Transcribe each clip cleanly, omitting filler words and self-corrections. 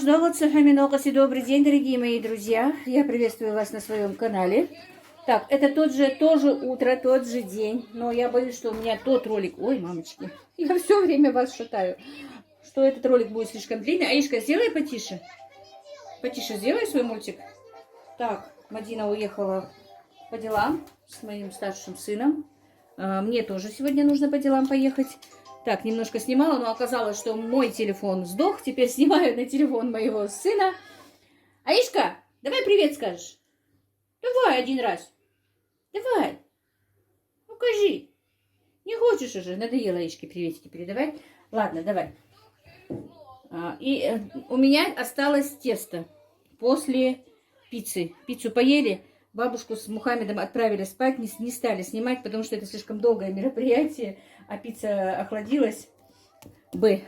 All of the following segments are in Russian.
Добрый день, дорогие мои друзья. Я приветствую вас на своем канале. Так, это тоже утро, тот же день. Но я боюсь, что у меня тот ролик... Ой, мамочки, я все время вас шатаю. Что этот ролик будет слишком длинный. Аишка, сделай потише. Потише сделай свой мультик. Так, Мадина уехала по делам с моим старшим сыном. Мне тоже сегодня нужно по делам поехать. Так, немножко снимала, но оказалось, что мой телефон сдох. Теперь снимаю на телефон моего сына. Аишка, давай привет скажешь. Давай один раз. Давай. Ну, кажи. Не хочешь уже? Надоело Аишке приветики передавать. Ладно, давай. У меня осталось тесто после пиццы. Пиццу поели. Бабушку с Мухаммедом отправили спать, не стали снимать, потому что это слишком долгое мероприятие, а пицца охладилась бы,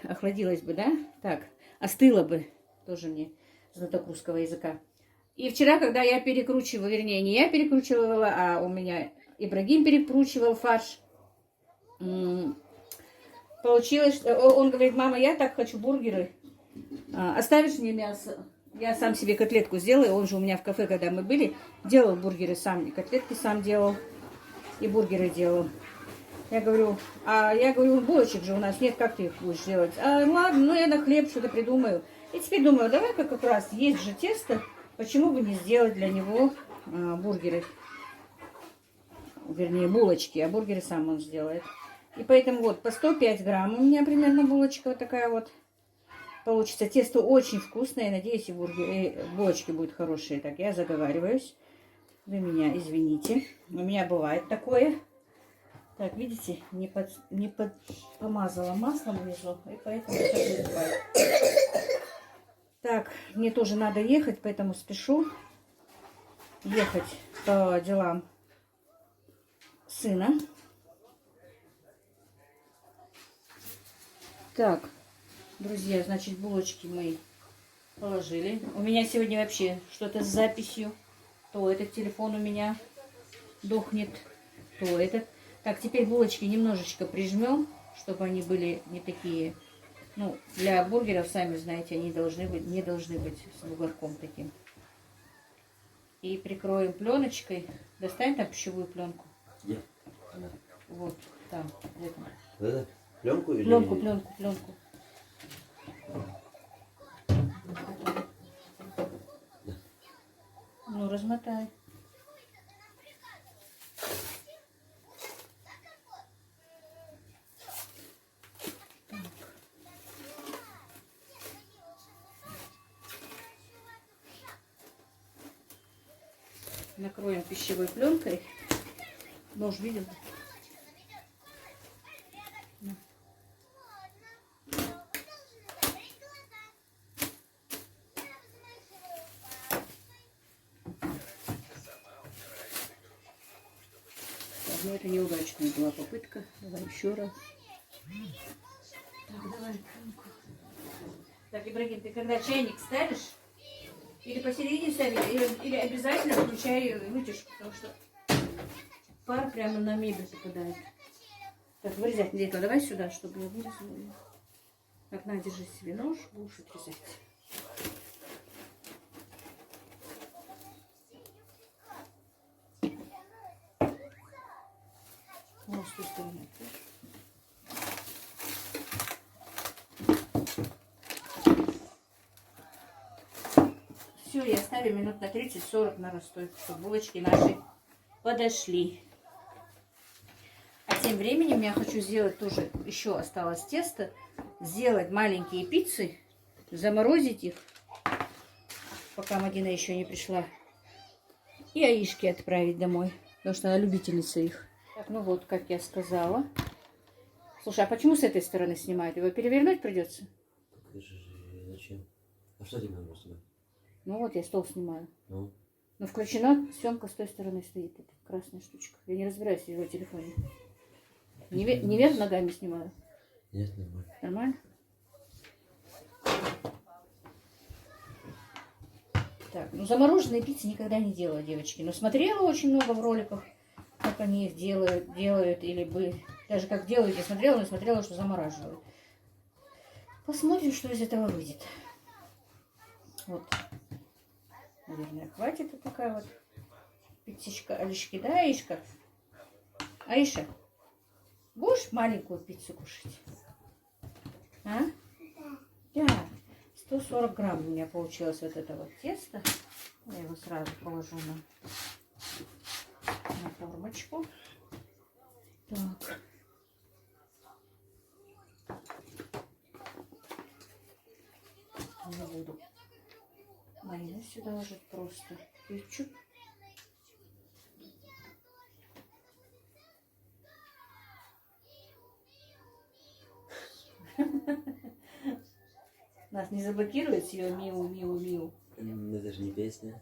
да? Так, остыла бы, тоже мне знаток русского языка. И вчера, когда я перекручивала, вернее, не я перекручивала, а у меня Ибрагим перекручивал фарш, получилось, он говорит: мама, я так хочу бургеры, оставишь мне мясо? Я сам себе котлетку сделаю. Он же у меня в кафе, когда мы были, делал бургеры сам. И котлетки сам делал. И бургеры делал. Я говорю, булочек же у нас нет, как ты их будешь делать? Ладно, ну я на хлеб что-то придумаю. И теперь думаю, давай-ка как раз есть же тесто, почему бы не сделать для него бургеры. Вернее, булочки, а бургеры сам он сделает. И поэтому вот по 105 грамм у меня примерно булочка вот такая вот. Получится. Тесто очень вкусное. Надеюсь, и булочки будут хорошие. Так, я заговариваюсь. Вы меня извините. У меня бывает такое. Так, видите, не помазала маслом внизу. И поэтому это бывает. Так, мне тоже надо ехать, поэтому спешу ехать по делам сына. Так. Друзья, значит, булочки мы положили. У меня сегодня вообще что-то с записью. То этот телефон у меня дохнет, то этот. Так, теперь булочки немножечко прижмем, чтобы они были не такие... Ну, для бургеров, сами знаете, они не должны быть с бугорком таким. И прикроем пленочкой. Достань там пищевую пленку. Где? Вот, там. Это пленку или... Пленку. Ну, размотай. Так. Накроем пищевой пленкой. Нож видел? Но это неудачная была попытка. Давай еще раз. Так, давай. Так, Ибрагим, ты когда чайник ставишь, или посередине ставишь, или обязательно включай вытяжку, потому что пар прямо на мебель попадает. Так, вырезать для этого давай сюда, чтобы я вырезала. Так, на, держи себе нож, будешь отрезать. Вот с той стороны. Все, я ставлю минут на 30-40 на расстойку, чтобы булочки наши подошли. А тем временем я хочу сделать тоже, еще осталось тесто, сделать маленькие пиццы, заморозить их, пока Мадина еще не пришла, и Аишке отправить домой, потому что она любительница их. Так, ну вот, как я сказала. Слушай, а почему с этой стороны снимают? Его перевернуть придется? Зачем? А что тебе надо снимать? Ну вот, я стол снимаю. Ну? Но включена съемка с той стороны стоит. Эта красная штучка. Я не разбираюсь в его телефоне. Не вверх ногами снимаю? Нет, нормально. Нормально? Так, ну замороженные пиццы никогда не делала, девочки. Но смотрела очень много в роликах, как они их делают, или бы... Даже как делают, я смотрела, но смотрела, что замораживают. Посмотрим, что из этого выйдет. Так, ну замороженные пиццы никогда не делала, девочки. Но смотрела очень много в роликах, как они их делают, или бы... Даже как делают, я смотрела, но смотрела, что замораживают. Посмотрим, что из этого выйдет. Вот. Наверное, хватит вот такая вот пиццечка. Алишки, да, Аишка? Аиша, будешь маленькую пиццу кушать? А? Да. 140 грамм у меня получилось вот это вот тесто. Я его сразу положу на формочку. Так. Не буду майонез сюда ложить, просто кетчуп. Нас не заблокирует с ее миу-миу-миу. Это же не песня.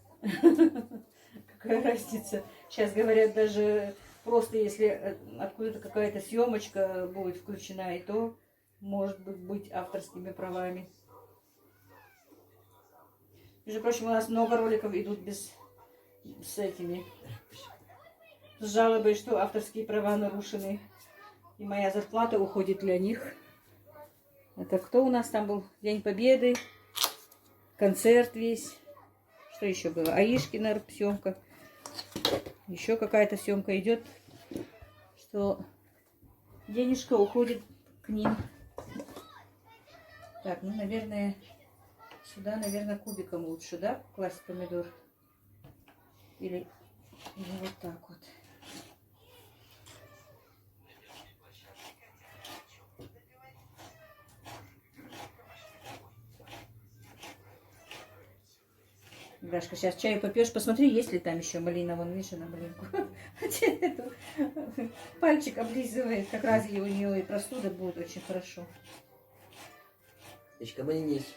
Какая разница? Сейчас говорят, даже просто если откуда-то какая-то съемочка будет включена, и то может быть авторскими правами. Между прочим, у нас много роликов идут с этими, с жалобой, что авторские права нарушены. И моя зарплата уходит для них. Это кто у нас там был? День Победы, концерт весь. Что еще было? Аишкина съемка. Еще какая-то съемка идет, что денежка уходит к ним. Так, ну, наверное, сюда, наверное, кубиком лучше, да, класть помидор? Или вот так вот. Дашка, сейчас чаю попьешь, посмотри, есть ли там еще малина. Вон, видишь, на малинку. Пальчик облизывает, как раз у нее и простуда будет очень хорошо. Ишка, малинис.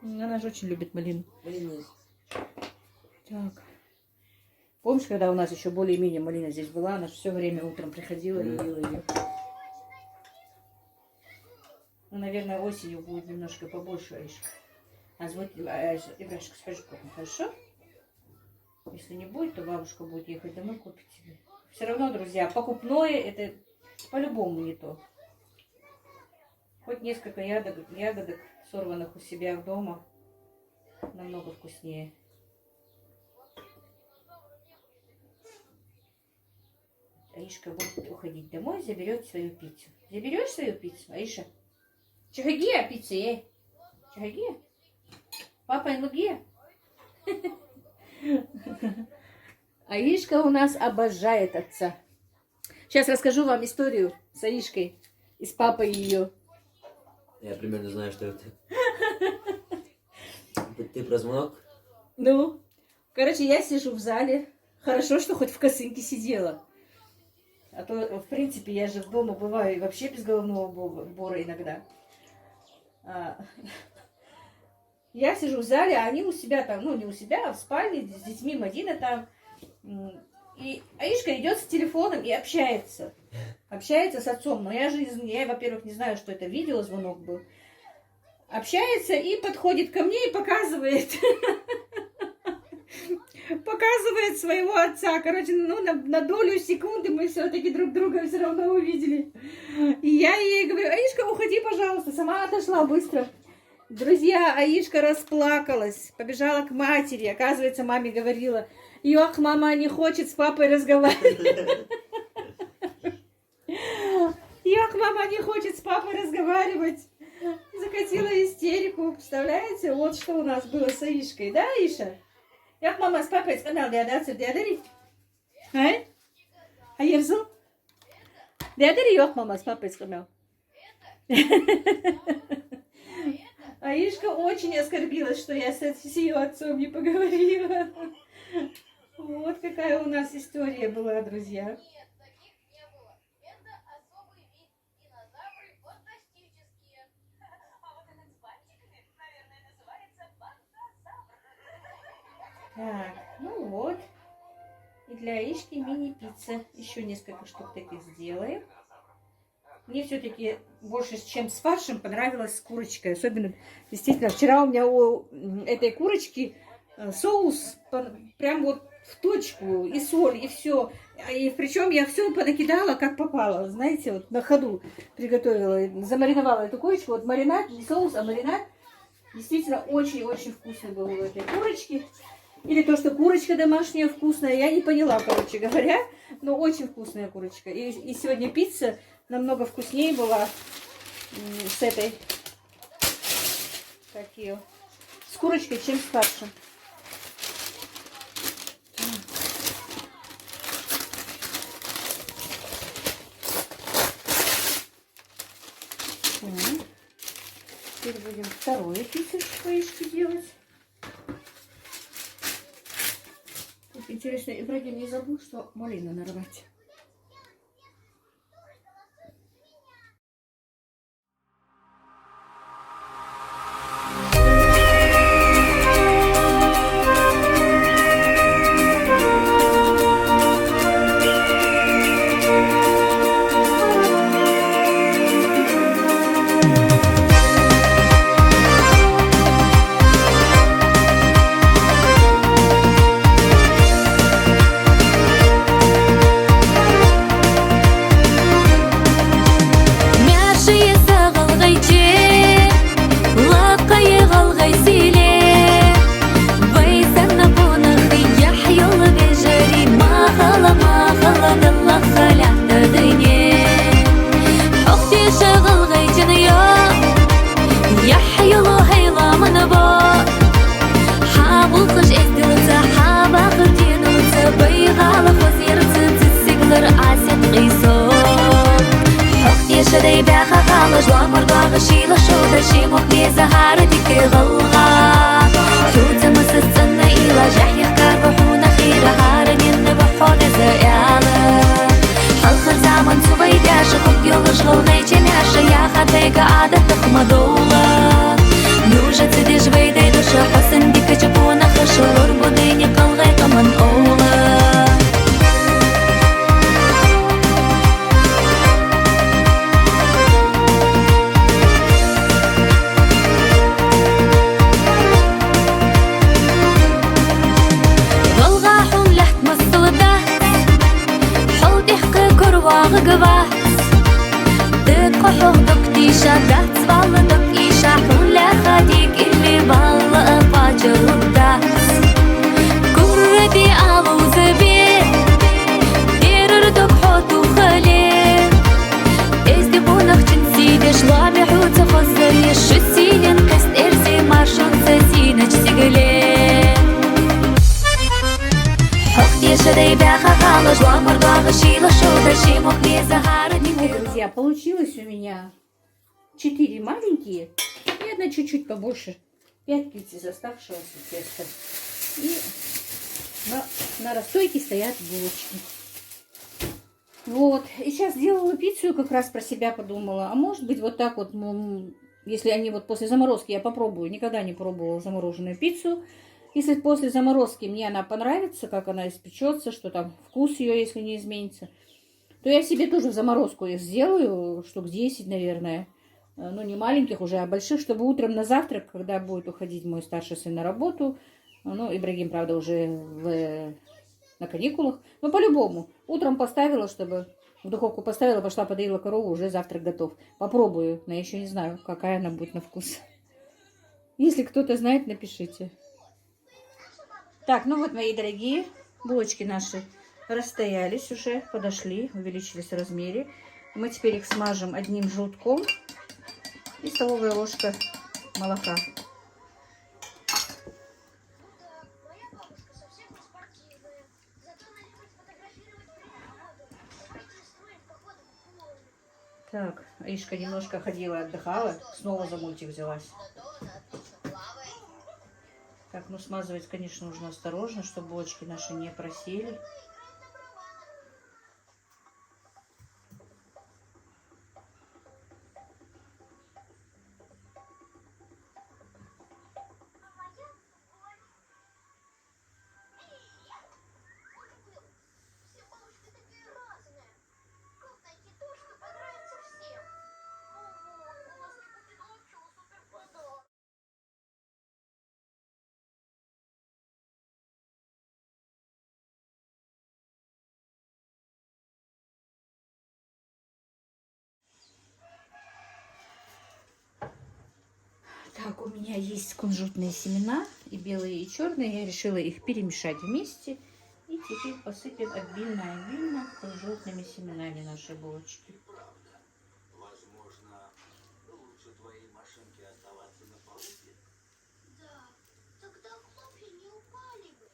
Она же очень любит малину. Малинис. Так. Помнишь, когда у нас еще более-менее малина здесь была, она же все время утром приходила и ела ее. Ну, наверное, осенью будет немножко побольше, Аишка. А вот Ибрашка, скажи, хорошо? Если не будет, то бабушка будет ехать домой, купить тебе. Все равно, друзья, покупное это по-любому не то. Хоть несколько ягодок, сорванных у себя дома, намного вкуснее. Аишка будет уходить домой, заберет свою пиццу. Заберешь свою пиццу, Аиша? Чахагия пиццы, Чахагия? Папа и Лугия? Аишка у нас обожает отца. Сейчас расскажу вам историю с Аишкой и с папой ее. Я примерно знаю, что это. Ты про звонок? Ну, короче, я сижу в зале. Хорошо, что хоть в косынке сидела. А то, в принципе, я же дома бываю и вообще без головного убора иногда. Я сижу в зале, а они у себя там, ну не у себя, а в спальне с детьми, Мадина там. И Аишка идет с телефоном и общается. Общается с отцом. Но я, во-первых, не знаю, что это видеозвонок был. Общается и подходит ко мне и показывает. Показывает своего отца. Короче, ну на долю секунды мы все-таки друг друга все равно увидели. И я ей говорю: Аишка, уходи, пожалуйста. Сама отошла быстро. Друзья, Аишка расплакалась, побежала к матери. Оказывается, маме говорила: Йох, мама не хочет с папой разговаривать. Йох, мама не хочет с папой разговаривать. Закатила истерику. Представляете, вот что у нас было с Аишкой. Да, Аиша? Йох, мама с папой сказал, диадари. А Ерзу? Диадари, йох, мама с папой сказал. Аишка очень оскорбилась, что я с ее отцом не поговорила. Вот какая у нас история была, друзья. Нет, таких не было. Это особый вид. Динозавры фантастические. А вот этот с бантиками, наверное, называется бантозавр. Так, ну вот. И для Аишки мини-пицца. Еще несколько штук таких сделаем. Мне все-таки больше, чем с фаршем, понравилось с курочкой. Особенно, действительно, вчера у меня у этой курочки соус прям вот в точку, и соль, и все. И причем я все понакидала, как попало. Знаете, вот на ходу приготовила, замариновала эту курочку. Вот маринад, не соус, а маринад. Действительно, очень-очень вкусный был у этой курочки. Или то, что курочка домашняя вкусная, я не поняла, короче говоря. Но очень вкусная курочка. И сегодня пицца намного вкуснее была с этой, как ее, с курочкой, чем с фаршем. Теперь будем второе пиццу делать. Тут интересно, Ибрагим не забыл, что малину нарвать. شدي بيخا خالج وامر ضاغشي لشودا شي مخلي زهارتي كي غلغا شوتا مسسنا إلى جحي خكار بحونا خير هارن ينبحون زيالا حلخر زامن سوغي داشا خب يولش غلغي جميعشا يا خاتيك عادة تخمى دولا نوجة تدي جويدي دوشا حسن ديك جبونا خشلور بوديني قلغي قمن أولا حوضك تيشا دات والدك إيشا حولا خديك اللي بالله فاجر وداس كردي ألو زبير ديردك حوتو خليل إزدبونك جنسيدش لابي حوت خزر يشسيلين قست إرزي مارشون سزينج سيقلين حوضي شدي باخا خالج وامر ضاغشي لشودا شي مخلي زهارني. Друзья, получилось у меня 4 маленькие и одна чуть-чуть побольше. 5 пиц из оставшегося теста. И на расстойке стоят булочки. Вот. И сейчас делала пиццу и как раз про себя подумала. А может быть вот так вот, если они вот после заморозки, я попробую. Никогда не пробовала замороженную пиццу. Если после заморозки мне она понравится, как она испечется, что там вкус ее, если не изменится, то я себе тоже в заморозку их сделаю, штук 10, наверное. Ну, не маленьких уже, а больших, чтобы утром на завтрак, когда будет уходить мой старший сын на работу, ну, Ибрагим, правда, уже на каникулах, но по-любому. Утром поставила, чтобы в духовку поставила, пошла подоила корову, уже завтрак готов. Попробую, но я еще не знаю, какая она будет на вкус. Если кто-то знает, напишите. Так, ну вот, мои дорогие, булочки наши расстоялись уже, подошли, увеличились в размере. Мы теперь их смажем одним желтком и столовая ложка молока. Так, Аишка немножко ходила, отдыхала, снова за мультик взялась. Так, ну смазывать, конечно, нужно осторожно, чтобы булочки наши не просели. Так, у меня есть кунжутные семена, и белые, и черные. Я решила их перемешать вместе. И теперь посыпем обильно кунжутными семенами наши булочки. Возможно, лучше твоей машинке оставаться на паузе. Да, тогда хлопья не упали бы.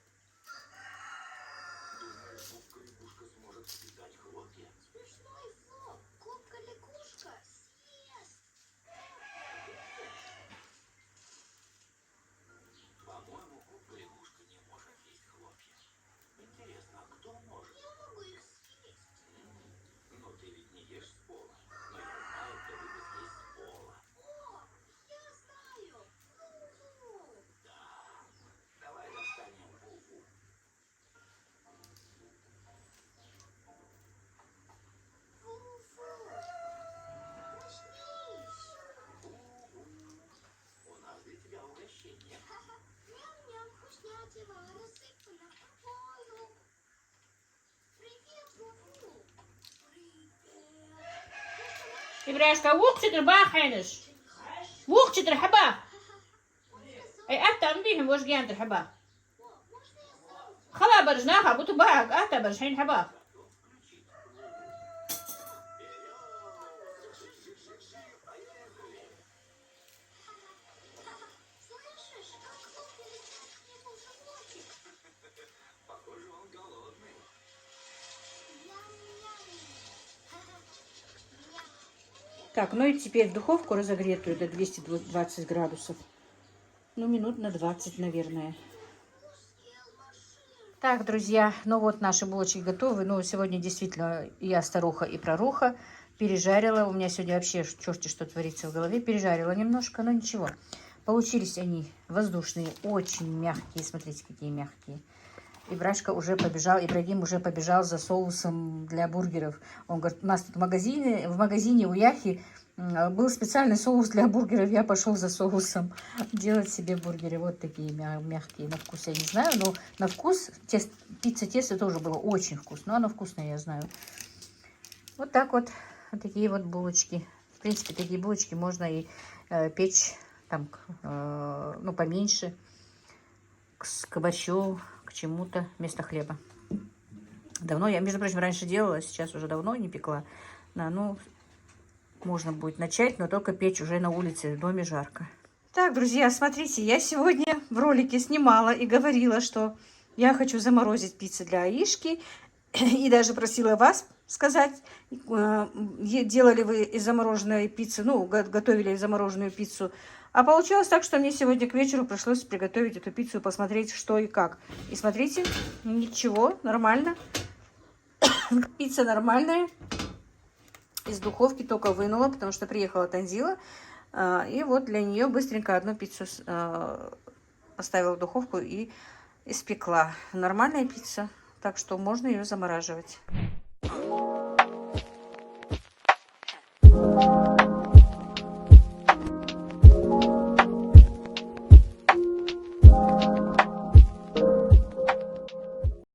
Думаешь, Губка-лягушка сможет съедать хлопья? Смешной флоп. Губка-лягушка съест. По-моему, Губка-лягушка не может есть хлопья. Интересно, а кто может? Я могу их съесть. Но ты ведь не ешь с пола. Но я знаю, кто любит есть с пола. О, я знаю. Фу-фу. Давай достанем Ву-Ву. Фу-фу. Начни. У нас для тебя угощение. Ням-ням, вкуснятина, рассыпана тобою. Привет, Фу-фу. Привет. إبراشكا وقت تربا حينش وقت ترحبا أي أهتم بيهم وش جيان ترحبا Можно я сам? خلا برجناها بوتو باك أهتا برجحين حبا Слышишь, как хлопья летят к нему в животик? Похоже, он голодный. Ням-ням. Ням. Так, ну и теперь в духовку разогретую до 220 градусов. Ну, минут на 20, наверное. Так, друзья, ну вот наши булочки готовы. Ну, сегодня действительно я старуха и проруха. Пережарила. У меня сегодня вообще черти что творится в голове. Пережарила немножко, но ничего. Получились они воздушные, очень мягкие. Смотрите, какие мягкие. Ибрашка уже побежал, Ибрагим уже побежал за соусом для бургеров. Он говорит, у нас тут в магазине у Яхи был специальный соус для бургеров. Я пошел за соусом делать себе бургеры. Вот такие мягкие на вкус. Я не знаю, но на вкус пицца тесто тоже было очень вкусно. Оно вкусное, я знаю. Вот так вот. Вот такие вот булочки. В принципе, такие булочки можно и печь там, ну, поменьше. К борщу, к чему-то вместо хлеба. Давно я, между прочим, раньше делала, сейчас уже давно не пекла. Да, ну, можно будет начать, но только печь уже на улице, в доме жарко. Так, друзья, смотрите, я сегодня в ролике снимала и говорила, что я хочу заморозить пиццу для Аишки. И даже просила вас сказать, делали вы из замороженной пиццы, ну, готовили замороженную пиццу. А получилось так, что мне сегодня к вечеру пришлось приготовить эту пиццу и посмотреть, что и как. И смотрите, ничего, нормально. Пицца нормальная. Из духовки только вынула, потому что приехала Танзила. И вот для нее быстренько одну пиццу поставила в духовку и испекла. Нормальная пицца, так что можно ее замораживать.